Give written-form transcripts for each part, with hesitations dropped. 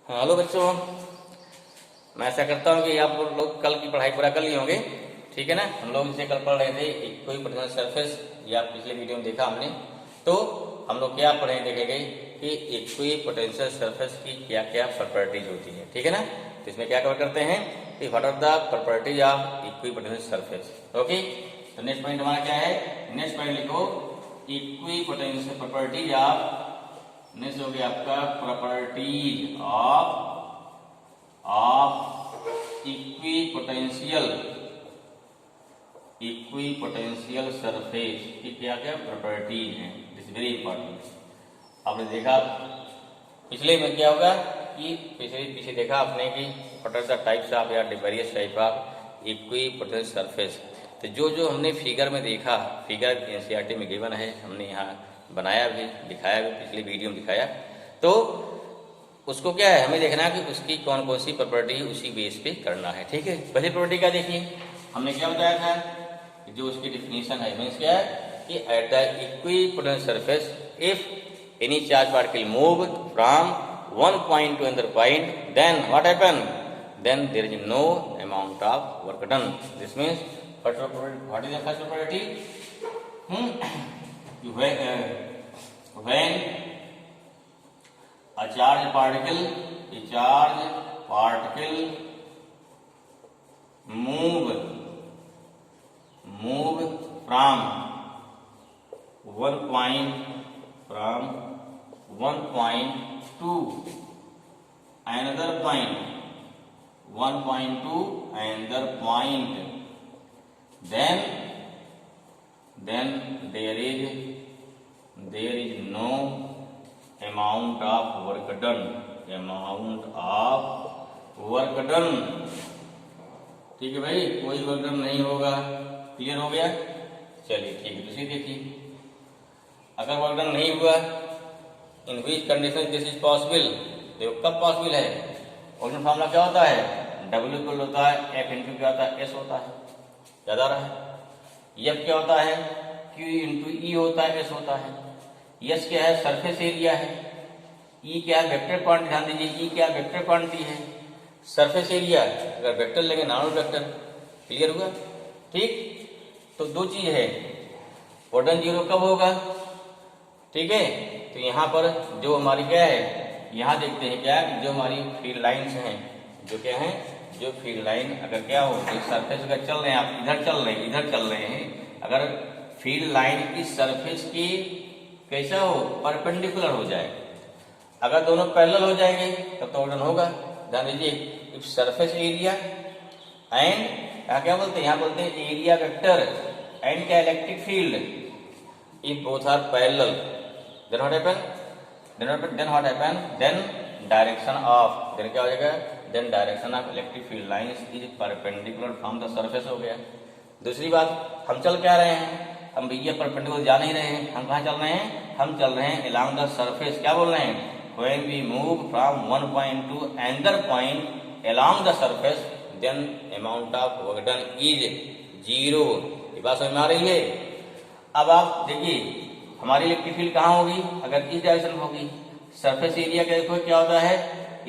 हाँ, हेलो बच्चों। मैं ऐसा करता हूँ कि आप लोग कल की पढ़ाई पूरा कर लिए होंगे, ठीक है ना। हम लोग इसे कल पढ़ रहे थे कोई पोटेंशियल सरफेस, या पिछले वीडियो में देखा हमने। तो हम लोग क्या पढ़े देखेंगे कि इक्वी पोटेंशियल सरफेस की क्या क्या प्रॉपर्टीज होती है, ठीक है ना। तो इसमें क्या कवर करते हैं कि what are the properties of equipotential surface. Okay, तो नेक्स्ट पॉइंट हमारा क्या है, नेक्स्ट पॉइंट लिखो equipotential properties of, next हो गया आपका प्रॉपर्टीज ऑफ इक्विपोटेंशियल सरफेस की क्या क्या प्रॉपर्टीज हैं। This very important. आपने देखा पिछले में क्या होगा कि पीछे देखा आपने कि what are the types of या various type of equipotential surface. तो जो हमने फिगर में देखा, फिगर एनसीईआरटी में गिवन है, हमने यहाँ बनाया भी, दिखाया भी, पिछले वीडियो में दिखाया। तो उसको क्या है, हमें देखना है कि उसकी कौन कौन सी प्रॉपर्टी है, उसी बेस पे करना है, ठीक है। पहली प्रॉपर्टी क्या देखिए, हमने क्या बताया था, जो उसकी डिफिनीशन है मीन्स क्या है कि at the equipotential surface if any charge particle move from one point to another point, then what happen, then there is no amount of work done. This means what is the first property, when a charge particle move from one point to another point, then there is no amount of work done, ठीक है भाई, कोई work done नहीं होगा। Clear हो गया, चलिए ठीक है। दूसरी देखिए, अगर वर्क डन नहीं हुआ, in which condition this is possible, देखो कब पॉसिबल है। ऑप्शन फॉर्मूला क्या होता है, W इक्वल होता है F इंटू क्या होता है, S होता है, याद आ रहा है। F क्या होता है, Q इंटू E होता है, S होता है। S क्या है, सरफेस एरिया है। E क्या है, वेक्टर क्वांटिटी, ध्यान दीजिए E क्या वेक्टर क्वांटिटी है। सरफेस एरिया अगर वेक्टर लेंगे नॉन वेक्टर। क्लियर हुआ, ठीक। तो दो चीज है, पोटेंशियल जीरो कब होगा, ठीक है। तो यहाँ पर जो हमारी क्या है, यहाँ देखते हैं क्या, जो हमारी फील्ड लाइंस हैं, जो क्या है, जो फील्ड लाइन अगर क्या हो, सरफेस अगर चल रहे हैं, आप इधर चल रहे हैं, अगर फील्ड लाइन की सरफेस की कैसा हो, परपेंडिकुलर हो जाए। अगर दोनों पैरेलल हो जाएंगे तब तो वर्क डन होगा। ध्यान दीजिए, इफ सरफेस एरिया एंड क्या बोलते हैं, यहाँ बोलते हैं एरिया वेक्टर एंड क्या electric field, if both are parallel, then what happen, then direction of, then क्या हो जाएगा, then direction of electric field lines is perpendicular from the surface हो गया। दूसरी बात, हम चल क्या रहे हैं, हम भैया परपेंडिकुलर जा नहीं रहे हैं, हम कहाँ चल रहे हैं, हम चल रहे हैं along the surface। क्या बोल रहे हैं, when we move from one point to another point along the surface, then amount of work done is zero। ये बात समझ में आ रही है। अब आप देखिए, हमारी इलेक्ट्रिक फील्ड कहाँ होगी, अगर इस डायरेक्शन होगी, सरफेस एरिया का देखो क्या होता है,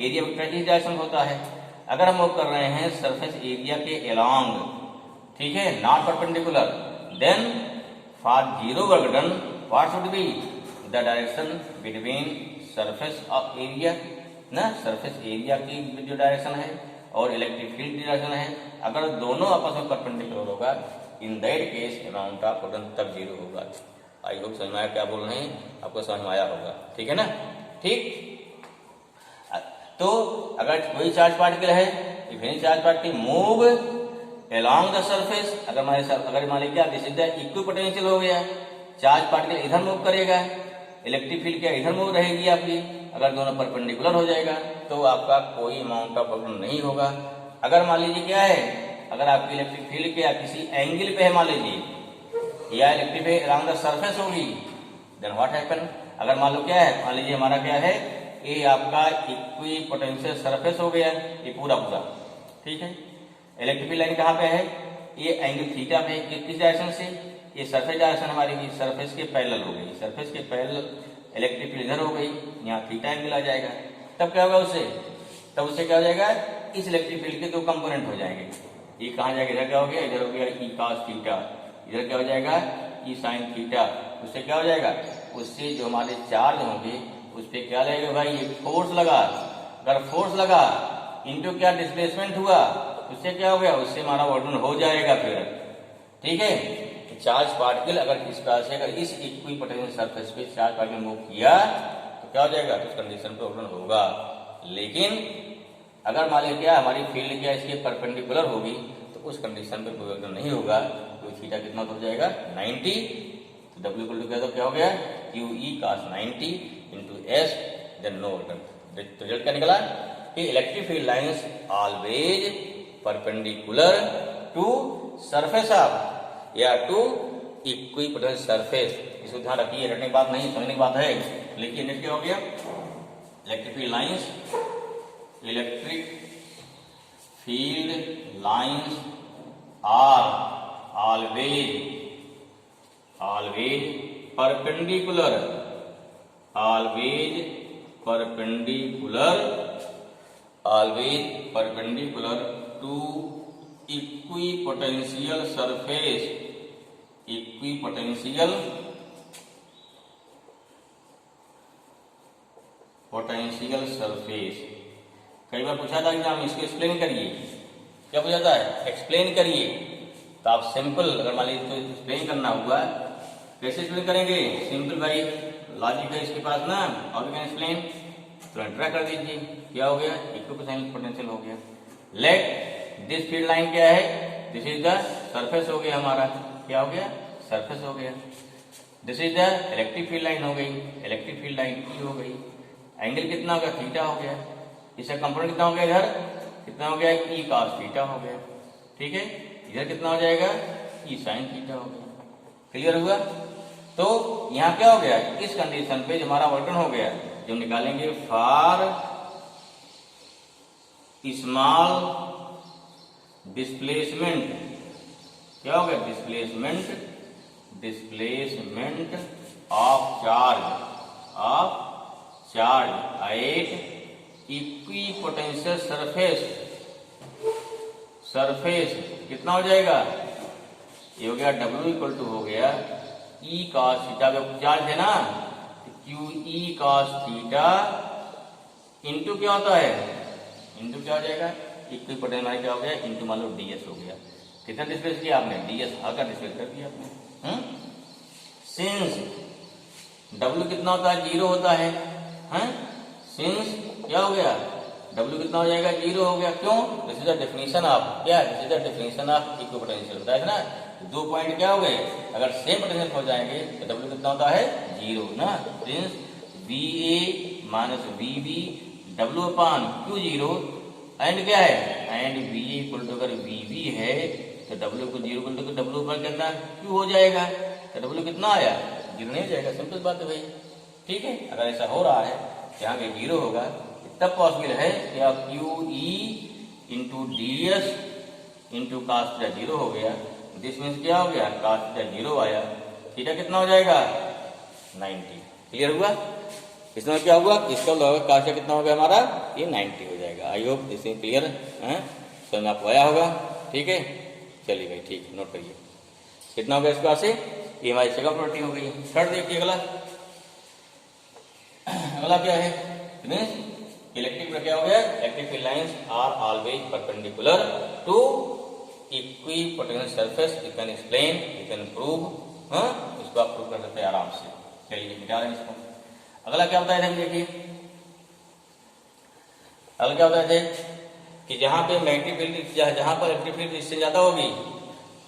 एरिया वेक्टर इस डायरेक्शन होता है। अगर हम मूव कर रहे हैं सरफेस एरिया के along, ठीक है, not perpendicular, then for zero work done what should be the direction between surface of area ना, सरफेस एरिया की जो डायरेक्शन है और इलेक्ट्रिक फील्ड की डायरेक्शन है, अगर दोनों आपस में परपेंडिकुलर होगा, in that case amount of work done तब जीरो होगा। आई होप समझ में आया क्या बोल रहे हैं, आपको समझ में आया होगा, ठीक है ना। ठीक, तो अगर कोई चार्ज पार्टिकल है, if any charge particle move along the surface, अगर मान लीजिए दिस इज द इक्विपोटेंशियल हो गया, चार्ज पार्टिकल इधर मूव करेगा, इलेक्ट्रिक फील्ड क्या इधर मूव रहेगी आपकी, अगर दोनों परपेंडिकुलर हो जाएगा तो आपका कोई अमाउंट ऑफ वर्क नहीं होगा। अगर मान लीजिए क्या है, अगर आपकी इलेक्ट्रिक फील्ड क्या किसी एंगल पे है, मान लीजिए या electric field along the surface होगी, देन व्हाट हैपन, अगर मान लो क्या है, मान लीजिए हमारा क्या है, ये आपका इक्विपोटेंशियल सरफेस हो गया, ये पूरा, ठीक है। इलेक्ट्रिक लाइन कहाँ पे है, ये एंगल थीटा पे, किस डायरेक्शन से, ये सरफेस डायरेक्शन हमारी सरफेस के पैरेलल हो गई, सरफेस के पैरेलल इलेक्ट्रिक फील्ड इधर हो गई, यहाँ थीटा एंगल आ जाएगा। तब क्या होगा उससे, तब उससे क्या हो जाएगा, इस इलेक्ट्रिक फील्ड के दो कंपोनेंट हो जाएंगे। ये कहाँ जाएगा, इधर क्या हो गया, इधर हो गया ई कॉस थीटा, इधर क्या हो जाएगा ई साइन थीटा। उससे क्या हो जाएगा, उससे जो हमारे चार्ज होंगे उस पर क्या लगेगा भाई, ये फोर्स लगा। अगर फोर्स लगा इनटू क्या डिस्प्लेसमेंट हुआ, उससे क्या हो गया, उससे हमारा वर्क हो जाएगा फिर। ठीक है, चार्ज पार्टिकल अगर इस प्रकार से अगर इस इक्विपोटेंशियल सरफेस पे चार्ज पार्टिकल मूव किया तो क्या हो जाएगा, तो उस कंडीशन पे वर्क होगा। लेकिन अगर मान लीजिए क्या हमारी फील्ड क्या इसके परपेंडिकुलर होगी तो उस कंडीशन पे कोई वर्क नहीं होगा। तो थीटा कितना हो जाएगा 90, तो डब्ल्यू इक्वल टू क्या हो गया Q E cos 90 into S, then no work. तो रिजल्ट क्या निकला कि electric field lines always perpendicular to surface of या टू इक्विपोटेंशियल सरफेस। इसको ध्यान रखिए, रटने की बात नहीं, समझने की बात है। लिखिए नेक्स्ट क्या हो गया, electric field lines, electric field lines are always perpendicular, always perpendicular to equipotential surface, equipotential surface. कई बार पूछा था एग्जाम, इसको एक्सप्लेन करिए। क्या पूछा था, एक्सप्लेन करिए। तो आप सिंपल अगर मान लीजिए तो एक्सप्लेन करना हुआ, कैसे एक्सप्लेन करेंगे, सिंपल भाई लॉजिक है इसके पास ना, और वी कैन एक्सप्लेन, तुरंत ट्राई कर दीजिए। क्या हो गया, इक्विपोटेंशियल पोटेंशियल हो गया। लेट दिस फील्ड लाइन क्या है, दिस इज द सरफेस हो गया हमारा, क्या हो गया सरफेस हो गया। This is the electric field line हो गई, इलेक्ट्रिक फील्ड लाइन की हो गई। एंगल कितना हो गया, थीटा हो गया। इसका कंपोनेंट कितना हो गया, इधर कितना हो गया ई कॉस थीटा हो गया। ठीक है, इधर कितना हो जाएगा ई साइन थीटा हो गया। क्लियर हुआ। तो यहाँ क्या हो गया, इस कंडीशन पे जो हमारा वर्क हो गया, जो निकालेंगे फॉर स्मॉल डिस्प्लेसमेंट, क्या हो गया displacement of charge at equipotential surface कितना हो जाएगा, ये हो गया डब्ल्यू इक्वल टू हो गया ई कॉस थीटा, चार्ज है ना, Q E cos theta into क्या होता है, इंटू क्या हो जाएगा इक्विपोटेंशियल क्या हो गया, इंटू मान लो डीएस हो गया। कितना डिस्प्लेस किया आपने, डीएस का डिस्प्लेस कर दिया आपने। सिंस डब्ल्यू कितना होता है, जीरो होता है, सिंस क्या हो गया डब्ल्यू कितना हो जाएगा, जीरो हो गया। क्यों, this is the definition of क्या, this is the definition of equipotential, बताया ना। दो पॉइंट क्या हो गए, अगर सेम पोटेंशियल हो जाएंगे तो डब्ल्यू कितना होता है, जीरो ना। Since V A minus V B W upon Q zero, and क्या है, and V A equal to अगर वी बी है तो डब्ल्यू को जीरो इक्वल टू डब्ल्यू पर कितना क्यू हो जाएगा, तो डब्ल्यू कितना आया, जीरो नहीं हो जाएगा। सिंपल बात है भाई। ठीक है, अगर ऐसा हो रहा है यहाँ पे जीरो होगा, तब पॉसिबल है कि आप Q E into D S into cast theta zero हो गया। दिस मीन्स क्या हो गया, कास्ट थीटा जीरो आया, थीटा कितना हो जाएगा 90। क्लियर हुआ। इसमें क्या हुआ, इसका कास्ट थीटा कितना हो गया हमारा, ये 90 हो जाएगा। आई होप दिस इज क्लियर है, समझ में आपको आया होगा। ठीक है, चलिए भाई ठीक है, नोट करिए कितना हो गया इस पास से, ये हमारी सेकंड प्रॉपर्टी हो गई। थर्ड देखिए, अगला क्या है, इलेक्ट्रिक क्या हो गया, electric field lines are always perpendicular to equipotential surface. You can explain, you can prove, इसको आप प्रूव कर सकते हैं आराम से। चलिए निकाल रहे हैं इसको। अगला क्या बताया था देखिए, अगला क्या बताया थे कि जहां पे मैग्नेटिक फील्ड, जहां पर इलेक्ट्रिक फील्ड इससे ज्यादा होगी,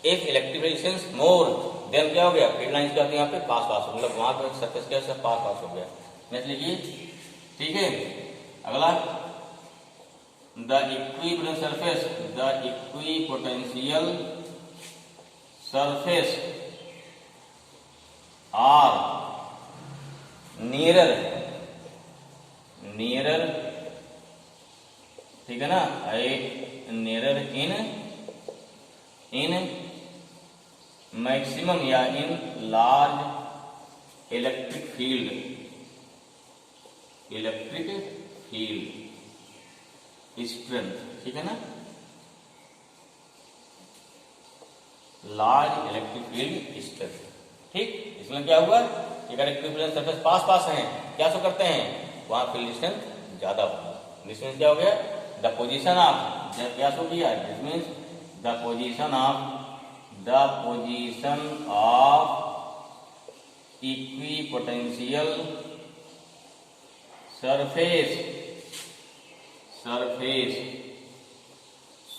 if electric resistance more than क्या हो गया, फील्ड लाइंस क्या होती है यहाँ पे पास हो, मतलब वहां पे सरफेस क्या सब पास हो गया। नेक्स्ट लिखिए। ठीक है, अगला the equipotential surface are nearer, ठीक है ना, नियरर इन मैक्सिमम या in large electric field strength, ठीक है ना, लार्ज इलेक्ट्रिक फील्ड स्ट्रेंथ, ठीक। इसमें क्या हुआ, अगर इक्विवेलेंट सरफेस पास पास हैं, क्या सो करते हैं, वहां फील्ड स्ट्रेंथ ज्यादा होगा। दिस मीन्स क्या हो गया, द पोजीशन ऑफ, क्या सो किया, this means the position of equipotential surface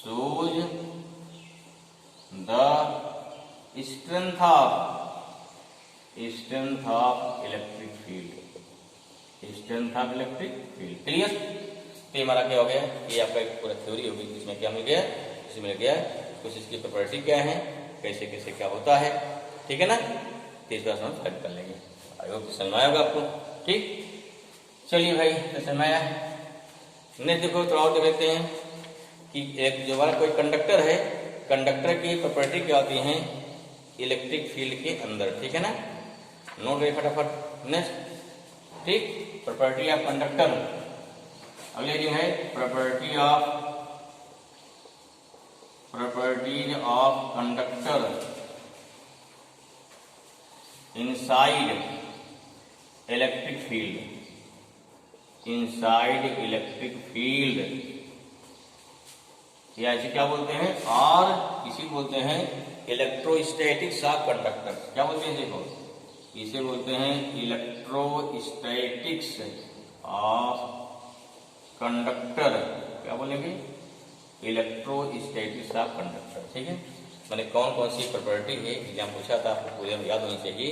shows the strength of electric field, clear. तो ये हमारा क्या हो गया, ये आपका एक पूरा थ्योरी हो गई। इसमें क्या मिल गया, इसमें मिल गया कुछ इसकी प्रॉपर्टी क्या है, कैसे कैसे क्या होता है, ठीक है ना। तो इस बार हम फाइंड कर लेंगे। आई होप समझ में आएगा आपको, ठीक। चलिए भाई, तो समझ आया। नेक्स्ट देखो, थोड़ा और देखते हैं कि एक जो हमारा कोई कंडक्टर है, कंडक्टर की प्रॉपर्टी क्या होती है इलेक्ट्रिक फील्ड के अंदर, ठीक है ना। नोट करिए फटाफट। नेक्स्ट, ठीक, प्रॉपर्टी ऑफ कंडक्टर। अगले जो है properties of conductor inside electric field, या इसे क्या बोलते हैं, और इसी बोलते हैं इलेक्ट्रोस्टैटिक्स ऑफ कंडक्टर। क्या बोलते हैं, देखो इसे बोलते हैं इलेक्ट्रोस्टैटिक्स ऑफ कंडक्टर। क्या बोलेंगे, इलेक्ट्रोस्टैटिक्स ऑफ कंडक्टर, ठीक है। मैंने कौन कौन सी प्रॉपर्टी है एग्जाम पूछा था, आपको पूरे याद होनी चाहिए।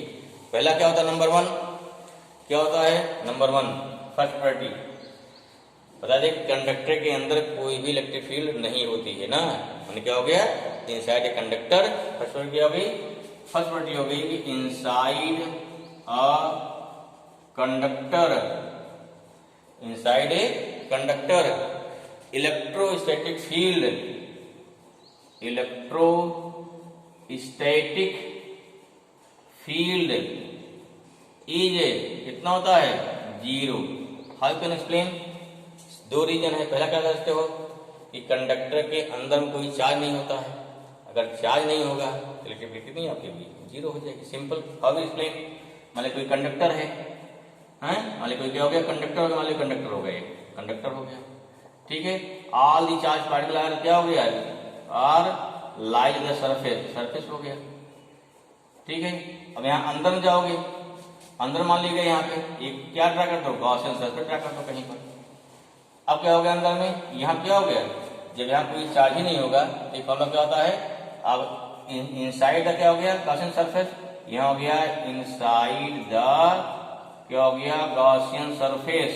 पहला क्या होता है, नंबर 1 क्या होता है, नंबर 1 फर्स्ट प्रॉपर्टी बता दें, कंडक्टर के अंदर कोई भी इलेक्ट्रिक फील्ड नहीं होती है ना। मैंने क्या हो गया, inside a conductor, first property क्या हो गई, फर्स्ट प्रॉपर्टी हो गई कि inside a conductor electrostatic field is कितना होता है, 0। हाउ कैन एक्सप्लेन, 2 रीजन है। पहला क्या समझते हो कि कंडक्टर के अंदर में कोई चार्ज नहीं होता है, अगर चार्ज नहीं होगा तो इलेक्ट्रिसिटी नहीं आपके भी 0 हो जाएगी, सिंपल। हाउ एक्सप्लेन, मान लो कोई कंडक्टर है, मान लो कोई क्या हो गया, कंडक्टर हो गया, मान लो कंडक्टर हो गया, कंडक्टर हो गया, ठीक है। All the charge particle are क्या हो गया, आर लाइज द सरफेस हो गया, ठीक है। अब यहाँ अंदर में जाओगे, अंदर मान लीजिए यहाँ पे एक क्या ड्रा कर दो, गॉसियन सरफेस ड्रा कर दो कहीं पर। अब क्या हो गया अंदर में, यहाँ क्या हो गया, जब यहाँ कोई चार्ज ही नहीं होगा तो ये फॉर्मूला क्या होता है, अब इनसाइड द क्या हो गया, गॉसियन सरफेस, यहाँ हो गया इनसाइड द क्या हो गया, गॉसियन सरफेस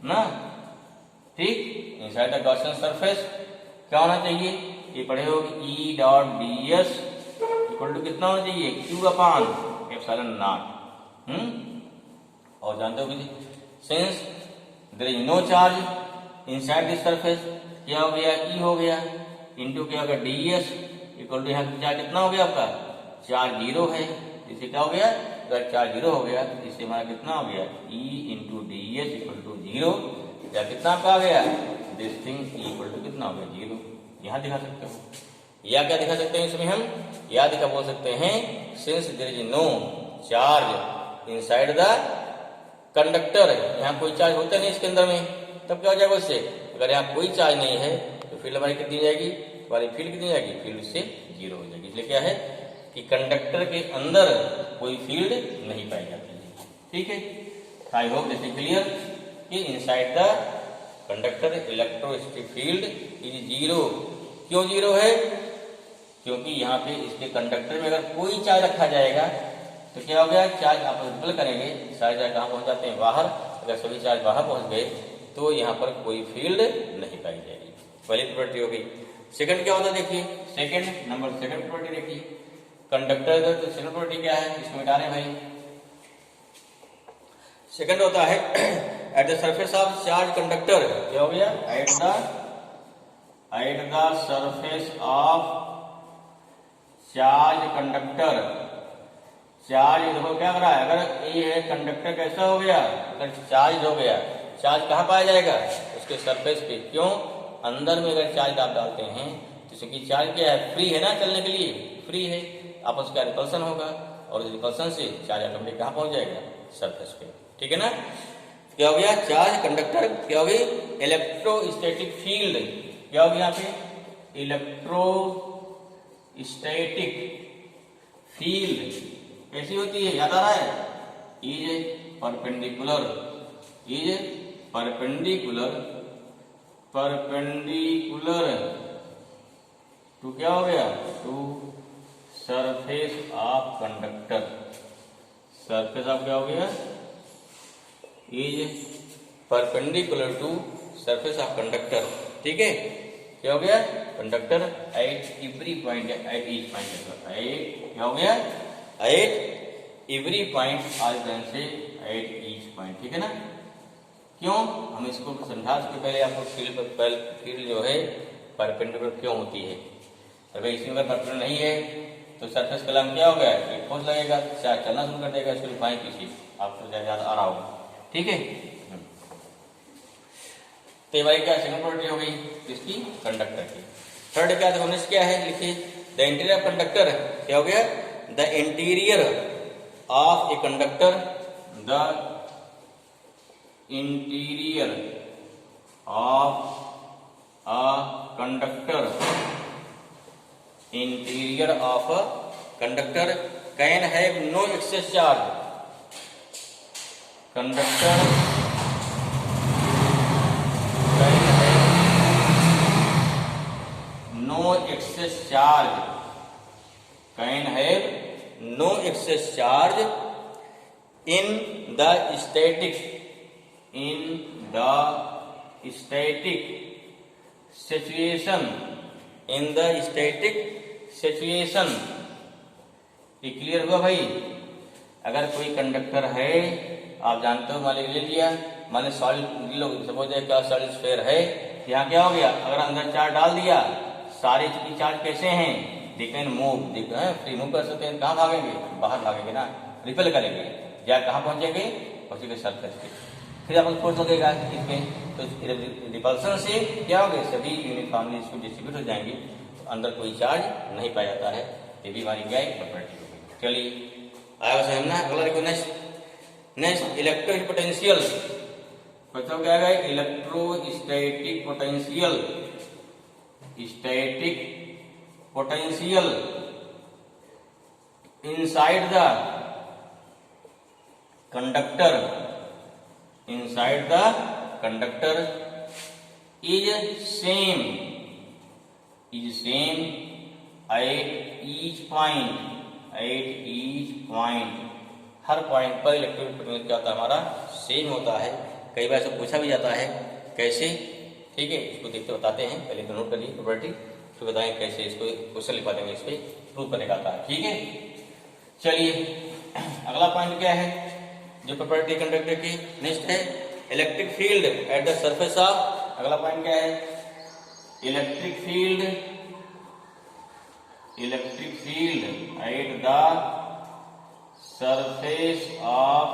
ना, ठीक। इनसाइड द गॉसियन सरफेस क्या होना चाहिए, ये पढ़े हो E dot ds equal to कितना होना चाहिए, Q/ε0। और जानते हो कि since there is no charge inside this surface, क्या हो गया, E हो गया इंटू क्या हो गया, ds इक्वल टू यहाँ चार्ज कितना हो गया आपका, चार्ज 0 है। इसे क्या हो गया, अगर चार्ज 0 हो गया तो इससे हमारा कितना हो गया, E into ds equal to 0, या कितना आपका आ गया, दिस थिंग इक्वल टू कितना हो गया, 0। यहाँ दिखा सकते हो, या क्या दिखा सकते हैं इसमें हम, या दिखा बोल सकते हैं since there is no charge inside the conductor, यहाँ कोई चार्ज होता नहीं इसके अंदर में, तब क्या हो जाएगा उससे, अगर यहाँ कोई चार्ज नहीं है तो फील्ड हमारी कितनी जाएगी, हमारी फील्ड कितनी जाएगी, फील्ड से 0 हो जाएगी। इसलिए क्या है कि कंडक्टर के अंदर कोई फील्ड नहीं पाई जाती है, ठीक है। I hope this is clear कि inside the conductor electrostatic field is 0। क्यों 0 है, क्योंकि यहाँ पे इसके कंडक्टर में अगर कोई चार्ज रखा जाएगा तो क्या हो गया, चार्ज आप रिपल करेंगे, सारे चार्ज कहाँ पहुंच जाते हैं, बाहर। अगर सभी चार्ज बाहर पहुंच गए तो यहाँ पर कोई फील्ड नहीं पाई जाएगी, पहली प्रॉपर्टी हो गई। सेकंड क्या होता है, देखिए सेकंड प्रॉपर्टी देखिए, कंडक्टर तो सेकंड प्रॉपर्टी क्या है, इसको मिटा रहे भाई। सेकंड होता है at the surface of charge conductor, क्या हो गया, at the surface of charge conductor. Charge देखो क्या कर रहा है, अगर ये है कंडक्टर कैसा हो गया, अगर चार्ज हो गया, चार्ज कहाँ पाया जाएगा, उसके सरफेस पे। क्यों, अंदर में अगर चार्ज आप डालते हैं तो चूंकि चार्ज क्या है, फ्री है ना, चलने के लिए फ्री है, आपस का रिपल्सन होगा और इस रिपल्सन से चार्ज ऑटोमेटिक कहाँ पहुंच जाएगा, सरफेस पे। ठीक है ना। क्या हो गया, चार्ज कंडक्टर क्या हो गई, इलेक्ट्रोस्टैटिक फील्ड क्या हो गया यहाँ पे, इलेक्ट्रोस्टैटिक फील्ड कैसी होती है, याद आ रहा है, इज परपेंडिकुलर टू क्या हो गया, to surface of conductor, surface of क्या हो गया, is perpendicular to surface of conductor. ठीक है, क्या हो गया, conductor at every point, at each point, क्या हो गया, एट एवरी पॉइंट, आज से एट ईच पॉइंट। ठीक है ना। क्यों, हम इसको समझा चुके पहले आपको, फील्ड जो है परपेंडिकुलर क्यों होती है। अगर इसमें अगर परपेंडिकुलर नहीं है तो सरफेस कलम क्या हो गया, फोर्स लगेगा, चार्ज चलना शुरू कर देगा, इसको बाएं पीछे आपको याद आ रहा होगा। ठीक है, तो भाई क्या सेकंड प्रॉपर्टी हो गई इसकी, कंडक्टर की। थर्ड क्या था, हमने क्या है लिखिए, द इंटीरियर कंडक्टर क्या हो गया, the interior of a conductor, the interior of a conductor, interior of a conductor can have no excess charge, conductor can have no excess charge, can have no excess charge in the static situation, ये clear हुआ भाई। अगर कोई conductor है, आप जानते हो, मान ले लिया, मान सॉलिड लो, सपोज क्या सॉलिड स्फीयर है, यहाँ क्या हो गया, अगर अंदर चार्ज डाल दिया, सारे चीज चार्ज कैसे हैं, they can move, free move कर सकते हैं, कहाँ भागेंगे, बाहर भागेंगे ना, रिपेल करेंगे, या कहाँ पहुंचेंगे, पहुंचेंगे सरफेस पे, फिर आपको फोर्स लगेगा इसमें, तो रिपल्सन से क्या हो गया, सभी यूनिफॉर्मली इसको डिस्ट्रीब्यूट हो जाएंगे, तो अंदर कोई चार्ज नहीं पाया जाता है। ये भी हमारी क्या है, प्रॉपर्टी हो गई। चलिए आएगा समझना, अगला देखो नेक्स्ट इलेक्ट्रिक पोटेंशियल, बच्चों क्या है, electrostatic potential, static potential inside the conductor, inside the conductor is same at each point, her point पर इलेक्ट्रिक पोटेंशियल क्या होता है, हमारा सेम होता है। कई बार से पूछा भी जाता है कैसे, ठीक है, इसको देखते बताते हैं, पहले तो नोट करिए प्रॉपर्टी, फिर बताएं कैसे इसको क्वेश्चन लिखवा देंगे, इस पे प्रूव करने का आता है। ठीक है, चलिए अगला पॉइंट क्या है जो प्रॉपर्टी कंडक्टर की, नेक्स्ट है electric field at the surface of, अगला पॉइंट क्या है, electric field at the surface of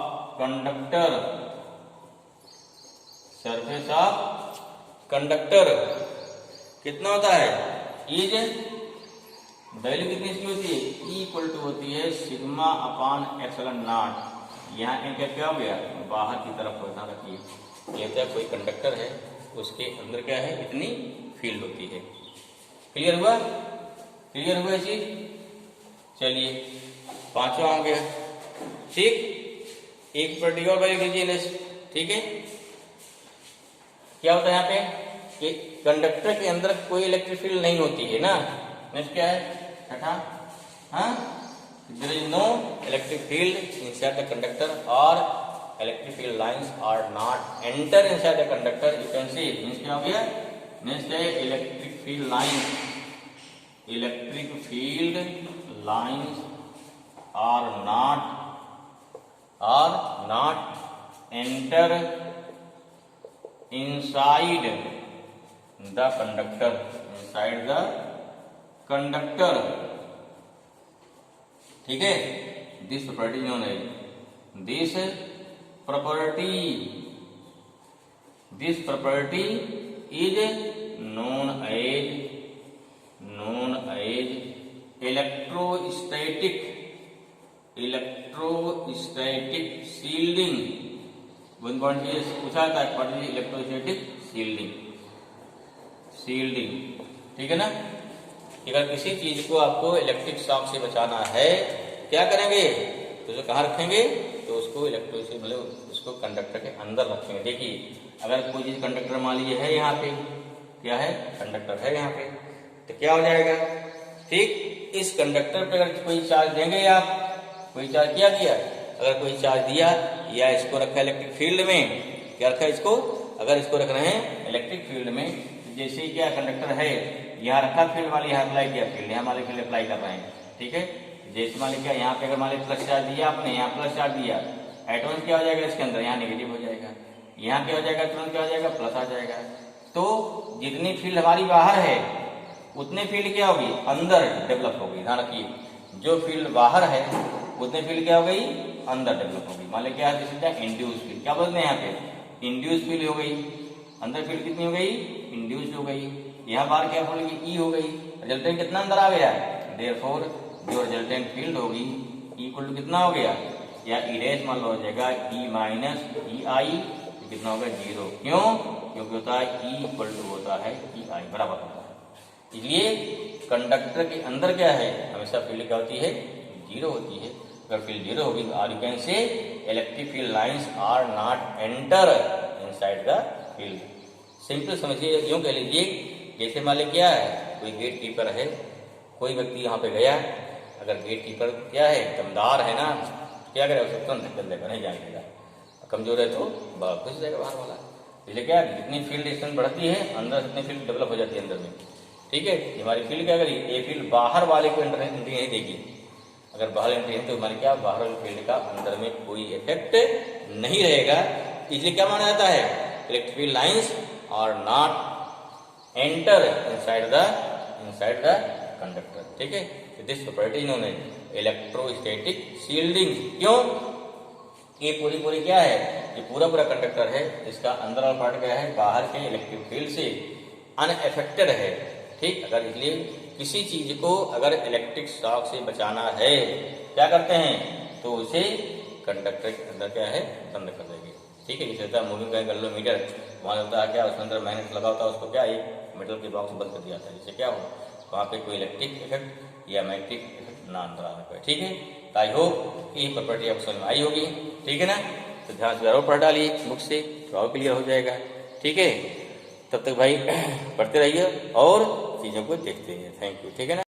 conductor, कितना होता है, इज वैल्यू कितनी इसकी होती है, इक्वल टू होती है सिग्मा अपॉन एप्सिलॉन नॉट। यहाँ क्या हो गया, बाहर की तरफ होता रखिए, ये कोई कंडक्टर है, उसके अंदर क्या है, इतनी फील्ड होती है। क्लियर हुआ ये चीज। चलिए पांचवा हो गया, ठीक, एक प्रॉपर्टी और वैल्यू लीजिए नेक्स्ट। ठीक है, क्या होता है यहाँ पे कि कंडक्टर के अंदर कोई इलेक्ट्रिक फील्ड नहीं होती है ना। नेक्स्ट क्या है, छठा, हाँ, there is no electric field inside the conductor or electric field lines are not enter inside the conductor, you can see means क्या हो गया, next है electric field lines are not enter inside the conductor, ठीक है। This property known है, this property is known as electrostatic shielding। One point पूछा था electrostatic shielding, ठीक है ना। अगर किसी चीज को आपको इलेक्ट्रिक शॉक से बचाना है क्या करेंगे, तो उसे कहाँ रखेंगे, तो उसको मतलब उसको कंडक्टर के अंदर रखेंगे। देखिए अगर कोई चीज कंडक्टर मान लीजिए है यहाँ पे, क्या है, कंडक्टर है यहाँ पे, तो क्या हो जाएगा, ठीक, इस कंडक्टर पे अगर कोई चार्ज देंगे आप, कोई चार्ज क्या दिया, अगर कोई चार्ज दिया या इसको रखा इलेक्ट्रिक फील्ड में, क्या रखा है इसको, अगर इसको रख रहे हैं इलेक्ट्रिक फील्ड में, जैसे क्या कंडक्टर है यहाँ रखा फील्ड वाले, यहाँ अप्लाई किया फील्ड, यहाँ वाले फील्ड अप्लाई कर रहे हैं, ठीक है। जैसे मान लीजिए यहाँ पे अगर मान लीजिए प्लस चार्ज दिया आपने, यहाँ प्लस चार्ज दिया, एटॉम क्या हो जाएगा इसके अंदर, यहाँ नेगेटिव हो जाएगा, यहाँ क्या हो जाएगा, तुरंत क्या हो जाएगा, प्लस आ जाएगा। तो जितनी फील्ड हमारी बाहर है उतनी फील्ड क्या होगी, अंदर डेवलप होगी। ध्यान रखिए, जो फील्ड बाहर है उतनी फील्ड क्या हो गई, अंदर डेवलप होगी। मान लीजिए क्या है, इंड्यूस फील्ड, क्या बोलते हैं यहाँ पे, इंड्यूस फील्ड हो गई, अंदर फील्ड कितनी हो गई, इंड्यूस हो गई। यहाँ बाहर क्या बोलेगी, ई हो गई, रिजल्टेंट कितना अंदर आ गया, देयरफॉर जो रिजल्टेंट फील्ड होगी इक्वल टू कितना हो गया, या ई डैश मान लो हो जाएगा ई माइनस ई आई, कितना होगा, 0। क्यों, क्योंकि होता है ई इक्वल टू होता है ई आई, बराबर होता है। इसलिए कंडक्टर के अंदर क्या है, हमेशा फील्ड क्या होती है, 0 होती है। अगर फील्ड 0 होगी तो are you can say electric field lines are not enter inside the field. Simple समझिए, यूं कह लीजिए, जैसे मान लीजिए क्या है, कोई गेट कीपर है, कोई व्यक्ति यहाँ पे गया, अगर गेट कीपर क्या है, दमदार है ना, क्या करेगा, उसे तुरंत धक्का देगा, नहीं जाने देगा, कमजोर है तो घुस जाएगा बाहर वाला। इसलिए क्या, जितनी फील्ड डिस्टेंस बढ़ती है अंदर, जितनी फील्ड डेवलप हो जाती है अंदर में, ठीक है। हमारी फील्ड क्या करेगी, ये फील्ड बाहर वाले को एंट्री नहीं देगी, अगर बाहर एंट्री है तो हमारे क्या, बाहर वाले फील्ड का अंदर में कोई इफेक्ट नहीं रहेगा। इसलिए क्या माना जाता है, electric field lines are not enter inside the conductor, ठीक है। This property known as electrostatic shielding. क्यों, ये पूरी क्या है, ये पूरा कंडक्टर है, इसका अंदर वाला पार्ट क्या है, बाहर के इलेक्ट्रिक फील्ड से अनएफेक्टेड है, ठीक। अगर इसलिए किसी चीज को अगर इलेक्ट्रिक शॉक से बचाना है क्या करते हैं, तो उसे कंडक्टर के अंदर क्या है, बंद कर देंगे, ठीक है। जैसे होता है मूविंग का गैल्वेनोमीटर, वहां होता है क्या, उसके अंदर मैग्नेट लगा होता है, उसको क्या एक मेटल के बॉक्स बंद कर दिया जाता है, जिससे क्या हो, वहां पे कोई इलेक्ट्रिक इफेक्ट या मैग्नेटिक इफेक्ट ना अंदर आ पाए, ठीक है। आई होप ये प्रॉपर्टी आपको समझ में आई होगी, ठीक है ना। तो ध्यान से जरूर पढ़ डालिए बुक से, तो और क्लियर हो जाएगा, ठीक है। तब तक भाई पढ़ते रहिए और चीजों को देखते रहिए। थैंक यू, ठीक है ना।